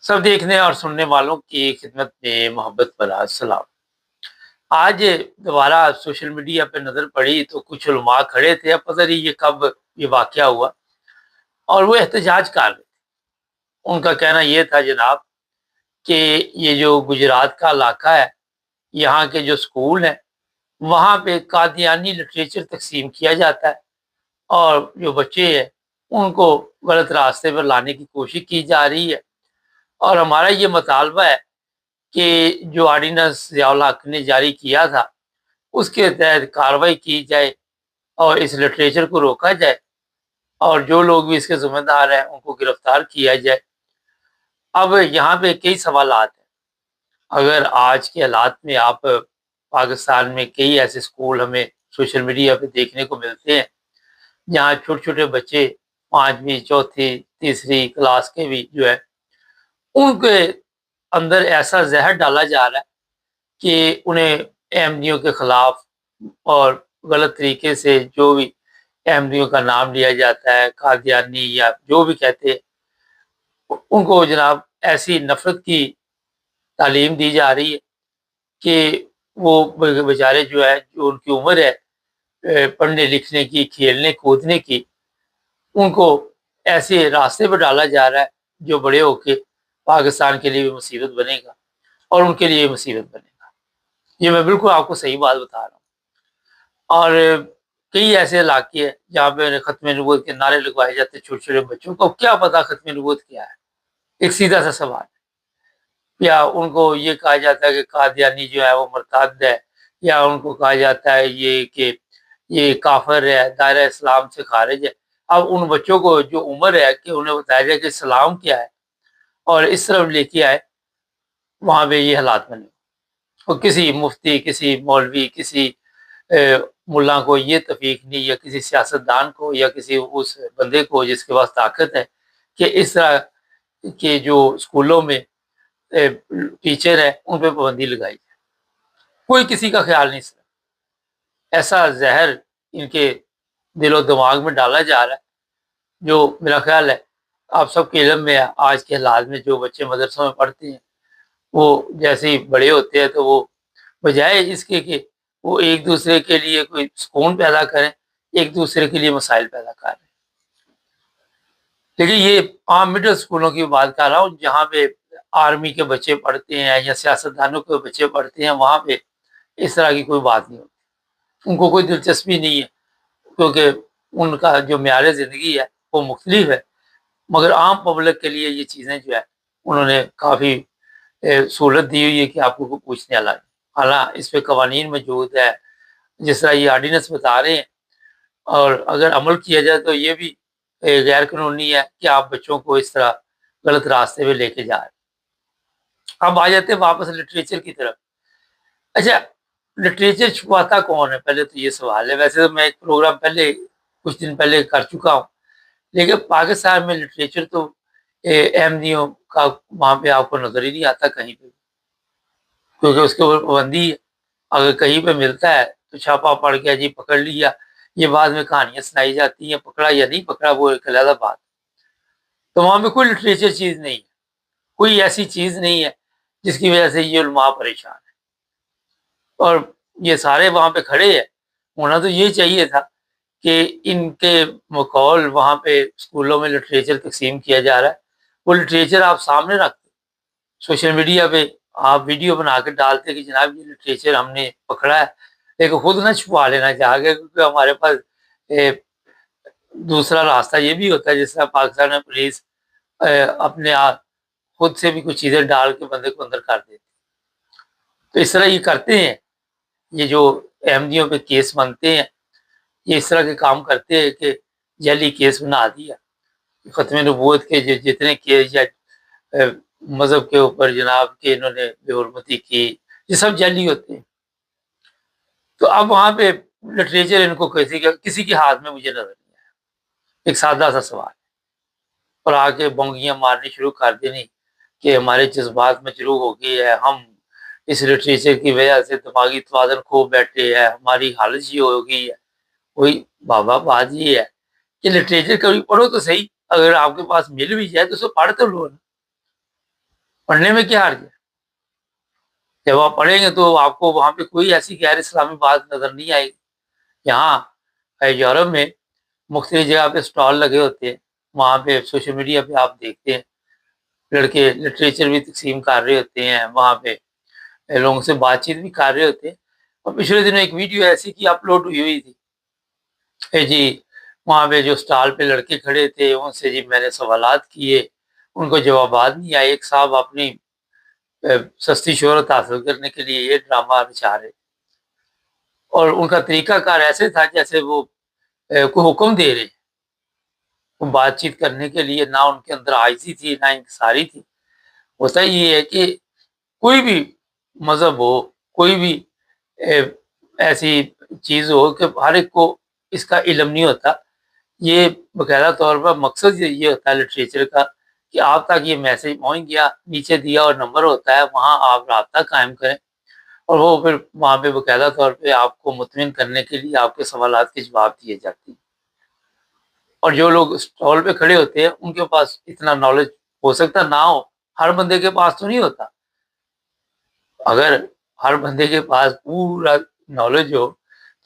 सब देखने और सुनने वालों की खिदमत में मोहब्बत भरा सलाम। आज दोबारा सोशल मीडिया पे नज़र पड़ी तो कुछ उलमा खड़े थे, अब पता नहीं ये कब ये वाक़या हुआ, और वो एहतजाज कर रहे थे। उनका कहना ये था जनाब कि ये जो गुजरात का इलाका है, यहाँ के जो स्कूल हैं, वहाँ पे कादियानी लिटरेचर तक़सीम किया जाता है और जो बच्चे हैं उनको गलत रास्ते पर लाने की कोशिश की जा रही है। और हमारा ये मुतालबा है कि जो ऑर्डिनेंस ज़ियाउल हक ने जारी किया था, उसके तहत कार्रवाई की जाए और इस लिटरेचर को रोका जाए, और जो लोग भी इसके ज़िम्मेदार हैं उनको गिरफ्तार किया जाए। अब यहाँ पे कई सवालात हैं। अगर आज के हालात में आप पाकिस्तान में कई ऐसे स्कूल हमें सोशल मीडिया पे देखने को मिलते हैं, जहाँ छोटे-छोटे बच्चे 5वीं, चौथी, तीसरी क्लास के भी जो है, उनके अंदर ऐसा ज़हर डाला जा रहा है कि उन्हें अहमदियों के खिलाफ और गलत तरीके से जो भी अहमदियों का नाम लिया जाता है, कादियानी या जो भी कहते हैं, उनको जनाब ऐसी नफ़रत की तालीम दी जा रही है कि वो बेचारे जो है, जो उनकी उम्र है पढ़ने लिखने की, खेलने कूदने की, उनको ऐसे रास्ते पर डाला जा रहा है जो बड़े होके पाकिस्तान के लिए भी मुसीबत बनेगा और उनके लिए मुसीबत बनेगा। ये मैं बिल्कुल आपको सही बात बता रहा हूँ। और कई ऐसे इलाके हैं जहाँ पे ख़त्म नबूवत के नारे लगवाए जाते हैं छोटे-छोटे बच्चों को। अब क्या पता ख़त्म नबूवत क्या है? एक सीधा-सा सवाल। या उनको ये कहा जाता है कि कादियानी जो है वो मुर्ताद है, या उनको कहा जाता है ये कि ये काफ़िर है, दायरा इस्लाम से ख़ारिज है। अब उन बच्चों को जो उम्र है कि उन्हें बताया जाए कि इस्लाम क्या है और इस तरफ लेके आए, वहाँ पे ये हालात बने। और किसी मुफ्ती, किसी मौलवी, किसी मुल्ला को ये तौफ़ीक नहीं, या किसी सियासतदान को, या किसी उस बंदे को जिसके पास ताकत है कि इस तरह के जो स्कूलों में टीचर हैं उन पे पाबंदी लगाई जाए। कोई किसी का ख्याल नहीं सर। ऐसा ज़हर इनके दिलो-दिमाग में डाला जा रहा है, जो मेरा ख्याल है आप सबके इल्म में है। आज के हालात में जो बच्चे मदरसों में पढ़ते हैं, वो जैसे ही बड़े होते हैं तो वो बजाय इसके कि वो एक दूसरे के लिए कोई सुकून पैदा करें, एक दूसरे के लिए मसाइल पैदा कर रहे हैं। देखिए, ये आम मिडिल स्कूलों की बात कर रहा हूँ, जहाँ पे आर्मी के बच्चे पढ़ते हैं या सियासतदानों के बच्चे पढ़ते हैं, वहाँ पे इस तरह की कोई बात नहीं होती। उनको कोई दिलचस्पी नहीं है, क्योंकि उनका जो म्यार ज़िंदगी है वो मुख्तलिफ है। मगर आम पब्लिक के लिए ये चीज़ें जो है उन्होंने काफ़ी सहूलत दी हुई है कि आपको कोई पूछने वाला नहीं। हालाँ इस पे कवानीन मौजूद है, जिस तरह ये ऑर्डिनेंस बता रहे हैं, और अगर अमल किया जाए तो ये भी गैर कानूनी है कि आप बच्चों को इस तरह गलत रास्ते पे लेके जा रहे हैं। अब आ जाते हैं वापस लिटरेचर की तरफ। अच्छा, लिटरेचर छुपाता कौन है? पहले तो ये सवाल है। वैसे तो मैं एक प्रोग्राम पहले कुछ दिन पहले कर चुका हूँ, लेकिन पाकिस्तान में लिटरेचर तो अहमदियों का वहाँ पे आपको नज़र ही नहीं आता कहीं पे, क्योंकि उसके ऊपर पाबंदी है। अगर कहीं पे मिलता है तो छापा पड़ गया जी, पकड़ लिया। ये बाद में कहानियाँ सुनाई जाती हैं, पकड़ा या नहीं पकड़ा वो एक अलग बात। तो वहाँ पे कोई लिटरेचर चीज़ नहीं है, कोई ऐसी चीज़ नहीं है जिसकी वजह से ये उलमा परेशान है। और ये सारे वहाँ पे खड़े हैं, होना तो ये चाहिए था कि इनके बकौल वहाँ पे स्कूलों में लिटरेचर तक़सीम किया जा रहा है, वो लिटरेचर आप सामने रखते, सोशल मीडिया पे आप वीडियो बना के डालते कि जनाब ये लिटरेचर हमने पकड़ा है, लेकिन खुद ना छुपा लेना चाह के, क्योंकि हमारे पास दूसरा रास्ता ये भी होता है, जिस तरह पाकिस्तान में पुलिस अपने आप खुद से भी कुछ चीज़ें डाल के बंदे को अंदर कर देती है। तो इस तरह ये करते हैं, ये जो अहमदियों पे केस बनते हैं, ये इस तरह के काम करते हैं कि जाली केस बना दिया। ख़त्म नबूवत के जितने केस या मज़हब के ऊपर जनाब के इन्होंने बेहुरमती की, ये सब जाली होते हैं। तो अब वहाँ पे लिटरेचर इनको किसी के हाथ में मुझे नज़र नहीं आया। एक सादा-सा सवाल, और आके बोंगियाँ मारनी शुरू कर देनी कि हमारे जज़्बात मजरूह हो गए हैं, हम इस लिटरेचर की वजह से दिमागी तवाज़ुन खो बैठे हैं, हमारी हालत ये हो गई है। कोई बाबा बात ये है कि लिटरेचर कभी पढ़ो तो सही, अगर आपके पास मिल भी जाए तो उसे पढ़ तो लो ना। पढ़ने में क्या हर्ज है? जब आप पढ़ेंगे तो आपको वहाँ पे कोई ऐसी गैर इस्लामी बात नज़र नहीं आएगी। यहाँ यूरोप में मुख्तलिफ जगह पे स्टॉल लगे होते हैं, वहाँ पे सोशल मीडिया पे आप देखते हैं, लड़के लिटरेचर भी तक़सीम कर रहे होते हैं, वहाँ पे लोगों से बातचीत भी कर रहे होते हैं। और पिछले दिनों एक वीडियो ऐसी की अपलोड हुई थी जी, वहाँ पे जो स्टॉल पे लड़के खड़े थे, उनसे जी मैंने सवालात किए, उनको जवाबात नहीं आए। एक साहब अपनी सस्ती शोहरत हासिल करने के लिए ये ड्रामा रचा रहे, और उनका तरीकाकार ऐसे था जैसे वो कोई हुक्म दे रहे, वो बातचीत करने के लिए ना उनके अंदर आजिज़ी थी, ना इंकिसारी थी। होता ये है कि कोई भी मज़हब हो, कोई भी ए, ऐसी चीज़ हो कि हर एक को इसका इल्म नहीं होता। ये बाकायदा तौर पर मकसद ये होता है लिटरेचर का कि आप तक ये मैसेज पहुँच गया, नीचे दिया और नंबर होता है, वहाँ आप राब्ता कायम करें, और वो फिर वहाँ पे बाकायदा तौर पे आपको मुतमिन करने के लिए आपके सवालात के जवाब दिए जाते हैं। और जो लोग स्टॉल पे खड़े होते हैं, उनके पास इतना नॉलेज हो सकता ना हो, हर बंदे के पास तो नहीं होता। अगर हर बंदे के पास पूरा नॉलेज हो,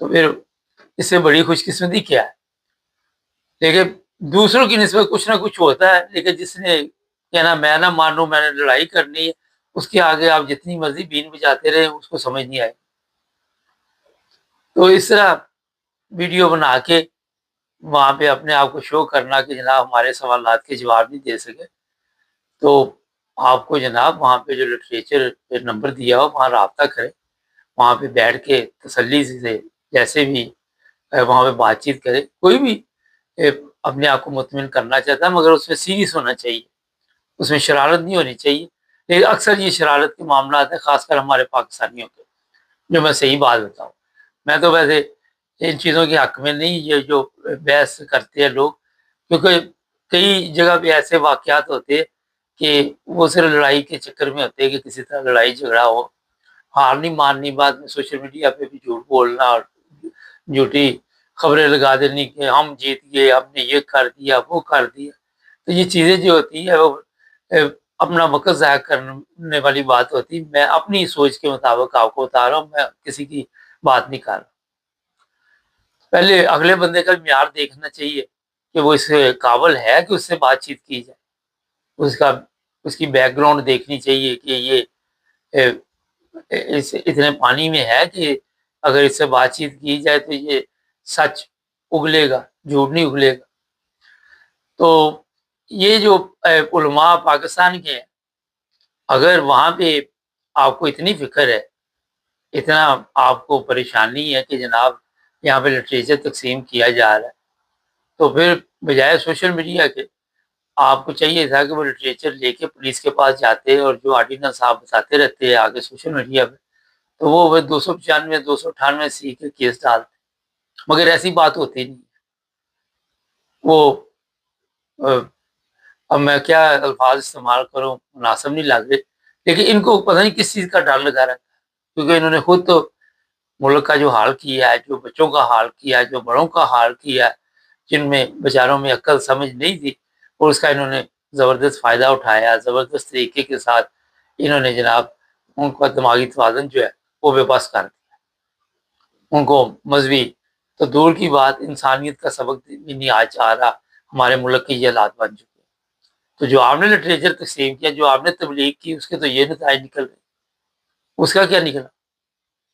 तो फिर इससे बड़ी खुशकिस्मती क्या है? लेकिन दूसरों की निस्बत कुछ ना कुछ होता है, लेकिन जिसने कहना मैं ना मानूँ, मैंने लड़ाई करनी है, उसके आगे आप जितनी मर्ज़ी बीन बजाते रहें, उसको समझ नहीं आएगी। तो इस तरह वीडियो बना के वहाँ पे अपने आप को शो करना कि जनाब हमारे सवालात के जवाब नहीं दे सके, तो आपको जनाब वहाँ पे जो लिटरेचर पे नंबर दिया हो, वहाँ राब्ता करें, वहाँ पे बैठ के तसल्ली से जैसे भी वहाँ पे बातचीत करें। कोई भी ए, अपने आप को मुतमिन करना चाहता है, मगर उसमें सीरियस होना चाहिए, उसमें शरारत नहीं होनी चाहिए। लेकिन अक्सर ये शरारत के मामलात हैं, ख़ासकर हमारे पाकिस्तानियों के, जो मैं सही बात बताऊँ। मैं तो वैसे इन चीज़ों के हक़ में नहीं, ये जो बहस करते हैं लोग, क्योंकि कई जगह पे ऐसे वाक़यात होते हैं कि वो सिर्फ़ लड़ाई के चक्कर में होते हैं कि किसी तरह लड़ाई झगड़ा हो, हार नहीं माननी, बाद में सोशल मीडिया पे भी झूठ बोलना और झूठी खबरें लगा देनी कि हम जीत गए, हमने ये कर दिया, वो कर दिया। तो ये चीज़ें जो होती हैं वो अ, अपना वक़्त ज़ाया करने वाली बात होती है। मैं अपनी सोच के मुताबिक आपको बता रहा हूँ, मैं किसी की बात नहीं कर रहा। पहले अगले बंदे का म्यार देखना चाहिए कि वो इस काबिल है कि उससे बातचीत की जाए। उसका उसकी बैकग्राउंड देखनी चाहिए कि ये अ, इस इतने पानी में है कि अगर इससे बातचीत की जाए तो ये सच उगलेगा, झूठ नहीं उगलेगा। तो ये जो उलमा पाकिस्तान के हैं, अगर वहाँ पे आपको इतनी फ़िक्र है, इतना आपको परेशानी है कि जनाब यहाँ पे लिटरेचर तक़सीम किया जा रहा है, तो फिर बजाय सोशल मीडिया के आपको चाहिए था कि वो लिटरेचर लेके पुलिस के पास जाते, और जो ऑर्डिनल साहब बताते रहते हैं आगे सोशल मीडिया पे, तो वो 295 298 सी के केस डालते, मगर ऐसी बात होती नहीं। वो अ, अब मैं क्या अल्फाज इस्तेमाल करूँ, मुनासिब नहीं लग रहे, लेकिन इनको पता नहीं किस चीज़ का डर लगा रहता है, क्योंकि इन्होंने खुद तो मुल्क का जो हाल किया है, जो बच्चों का हाल किया है, जो बड़ों का हाल किया है, जिनमें बेचारों में अक्ल समझ नहीं थी, और उसका इन्होंने ज़बरदस्त फ़ायदा उठाया, ज़बरदस्त तरीके के साथ इन्होंने जनाब उनका दिमागी तवाज़ुन जो है वो बेबस कर दिया। उनको मज़हबी तो दूर की बात, इंसानियत का सबक भी नहीं आज आ रहा, हमारे मुल्क के ये हालात बन चुके हैं। तो जो आपने लिटरेचर तक़सीम किया, जो आपने तबलीग की, उसके तो ये नताइज निकल रहे। उसका क्या निकला?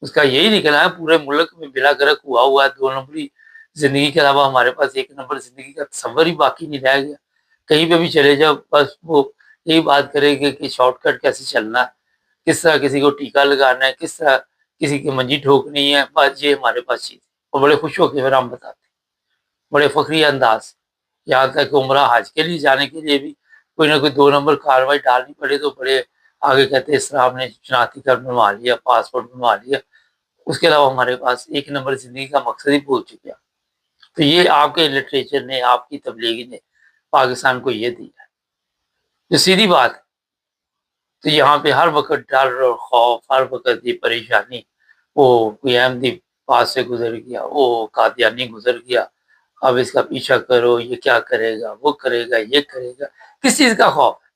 उसका यही निकला है पूरे मुल्क में बेड़ा गर्क हुआ है, 2 नंबरी ज़िंदगी के अलावा हमारे पास 1 नंबर ज़िंदगी का तसव्वुर ही बाकी नहीं रह गया। कहीं पे भी चले जाओ, बस वो यही बात करेंगे कि शॉर्टकट कैसे चलना है, किस तरह किसी को टीका लगाना है, किस तरह किसी की मंजी ठोकनी है, बस ये हमारे पास चीज़ है, और बड़े खुश होके फिर हम बताते हैं, बड़े फ़ख्री अंदाज़। यहाँ तक कि उम्रा हज के लिए जाने के लिए भी कोई ना कोई 2 नंबर कार्रवाई डालनी पड़े तो बड़े आगे कहते हैं इस तरह आपने शनाख्ती कार्ड बनवा लिया, पासपोर्ट बनवा लिया। उसके अलावा हमारे पास 1 नंबर ज़िंदगी का मकसद ही भूल चुके हैं। तो ये आपके लिटरेचर ने, आपकी तबलीग ने पाकिस्तान को ये दिया है। जो सीधी बात है, तो यहाँ पे हर वक़्त डर और खौफ, हर वक़्त ये परेशानी, वो कोई अहमदी पास से गुज़र गया, वो कादियानी गुज़र गया, अब इसका पीछा करो, ये क्या करेगा, वो करेगा, ये करेगा। किस चीज़ का खौफ है?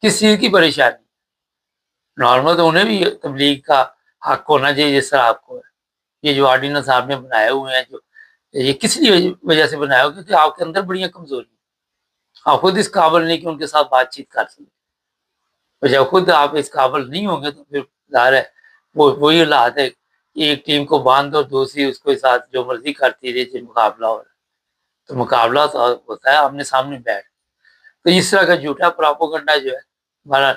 کس چیز کی پریشانی؟ نارمل تو انہیں بھی تبلیغ کا حق ہونا چاہیے جس طرح آپ کو ہے. یہ جو آرڈیننس آپ نے بنائے ہوئے ہیں، جو یہ کس لیے وجہ سے بنایا ہو؟ کیونکہ آپ کے اندر بڑی کمزوری، آپ خود اس قابل نہیں کہ ان کے ساتھ بات چیت کر سکیں. اور جب خود آپ اس قابل نہیں ہوں گے تو پھر ظاہر ہے وہی حالات ہے کہ ایک ٹیم کو باندھ دو، دوسری اس کے ساتھ جو مرضی کرتی رہی، جو مقابلہ ہو رہا ہے. تو مقابلہ تو ہوتا ہے آمنے سامنے بیٹھ. تو اس طرح کا جھوٹا پراپوگنڈا جو ہے ہمارا،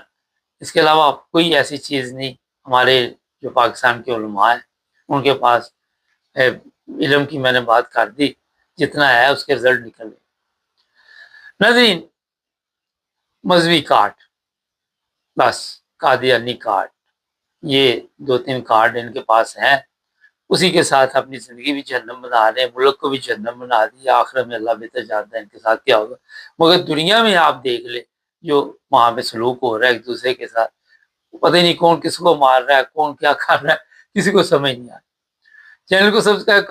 اس کے علاوہ کوئی ایسی چیز نہیں. ہمارے جو پاکستان کے علماء ہیں ان کے پاس علم کی میں نے بات کر دی، جتنا ہے اس کے رزلٹ نکل گئے. ناظرین، مذہبی کارڈ، بس قادیانی کارڈ، یہ 2-3 کارڈ ان کے پاس ہیں، اسی کے ساتھ اپنی زندگی بھی جہنم بنا رہے ہیں، ملک کو بھی جہنم بنا دیا. آخرت میں اللہ بہتر جانتا ہے ان کے ساتھ کیا ہوگا. مگر دنیا میں آپ دیکھ لیں جو وہاں پہ سلوک ہو رہا ہے ایک دوسرے کے ساتھ، پتہ ہی نہیں کون کس کو مار رہا ہے، کون کیا کر رہا ہے، کسی کو سمجھ نہیں آ رہا. چینل کو سبسکرائب